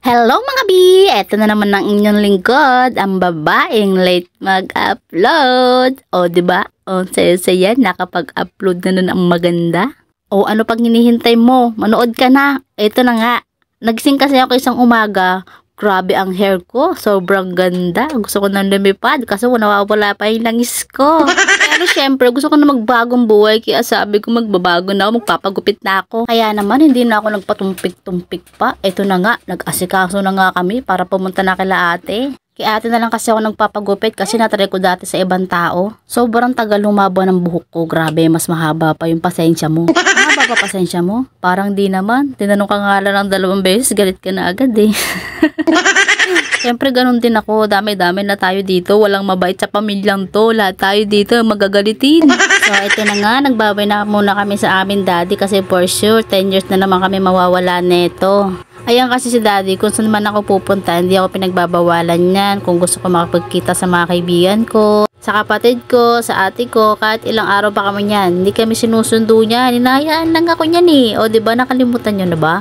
Hello mga bi! Eto na naman ang inyong lingkod, ang babaeng late mag-upload. O diba? O saya-saya, nakapag-upload na nun ang maganda. O ano pag hinihintay mo? Manood ka na. Eto na nga. Nagising kasi ako isang umaga. Grabe ang hair ko. Sobrang ganda. Gusto ko nang lumipad kasi nawawala pa yung langis ko. Pero syempre, gusto ko na magbagong buhay. Kaya sabi ko magbabago na ako, magpapagupit na ako. Kaya naman, hindi na ako nagpatumpik-tumpik pa. Ito na nga, nag-asikaso na nga kami para pumunta na kila ate. Kaya ate na lang kasi ako nagpapagupit kasi natry ko dati sa ibang tao. Sobrang tagal lumabo ng buhok ko. Grabe, mas mahaba pa yung pasensya mo. Mahaba pa pasensya mo? Parang di naman. Tinanong ka nga lang ng 2 beses, galit ka na agad eh. Siyempre ganun din ako, dami-dami na tayo dito, walang mabait sa pamilyang to, lahat tayo dito magagalitin. So ito na nga, nagbabay na muna kami sa amin daddy kasi for sure 10 years na naman kami mawawala neto. Ayan kasi si daddy, kung saan man ako pupunta, hindi ako pinagbabawalan yan. Kung gusto ko makapagkita sa mga kaibigan ko, sa kapatid ko, sa ate ko, kahit ilang araw pa kami yan, hindi kami sinusundo niyan, hinayaan lang ako niyan eh. O diba nakalimutan nyo na ba?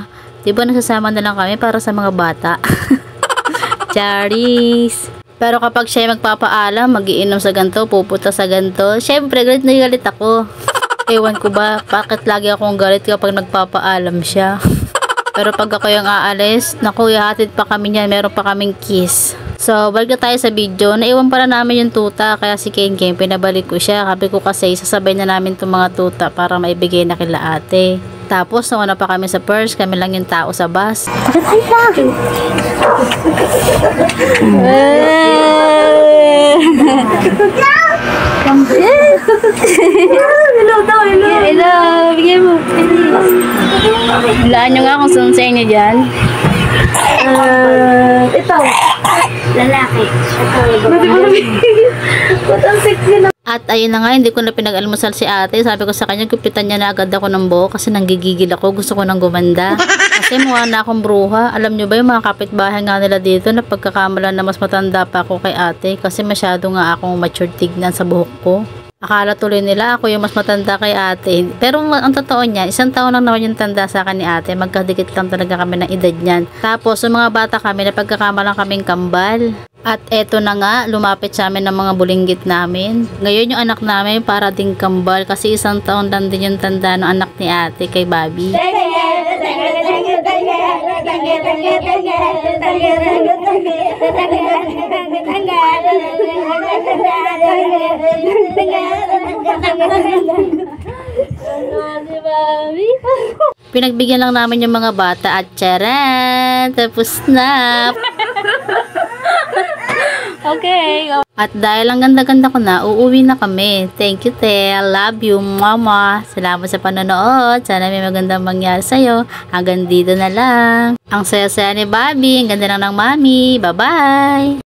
Diba nagsasama na lang kami para sa mga bata? Charis. Pero kapag siya magpapaalam, magiinom sa ganto, pupunta sa ganto, syempre galit na galit ako. Ewan ko ba, bakit lagi akong galit kapag nagpapaalam siya. Pero pag ako yung aalis, naku, ihatid pa kami niyan, meron pa kaming kiss. So, balik na tayo sa video. Naiwan para namin yung tuta, kaya si Ken Ken, pinabalik ko siya. Sabi ko kasi, sasabay na namin itong mga tuta para maibigay na kila ate. Tapos, nauna pa kami sa purse, kami lang yung tao sa bus. Hello daw, hello. Hello, bigyan mo. Hulaan nyo nga kung saan sa inyo dyan. Ito. Lalaki. Ba't ang sexy na? At ayun na nga, hindi ko na pinag-almusal si ate. Sabi ko sa kanya, gupitan niya na agad ako ng buhok kasi nanggigigil ako. Gusto ko nang gumanda. Kasi mukha na akong bruha. Alam nyo ba yung mga kapitbahay nga nila dito na pagkakamalan na mas matanda pa ako kay ate kasi masyado nga akong mature tignan sa buhok ko. Akala tuloy nila ako yung mas matanda kay ate. Pero ang totoo niyan, 1 taon lang naman yung tanda sa akin ni ate. Magkadikit lang talaga kami ng edad niyan. Tapos, yung mga bata kami, napagkakamalang kaming kambal. At eto na nga, lumapit sa amin ng mga bulinggit namin. Ngayon yung anak namin para ding kambal kasi 1 taon lang din yung tanda ng anak ni ate kay Bobby. Pinagbigyan lang namin yung mga bata at charan, tapos na. Okay. At dahil ang ganda-ganda ko na, uuwi na kami. Thank you, Tel. Love you, Mama. Salamat sa panonood. Sana may magandang mangyari sa'yo. Hanggang dito na lang. Ang saya-saya ni Bobby. Ang ganda lang ng Mami. Bye-bye.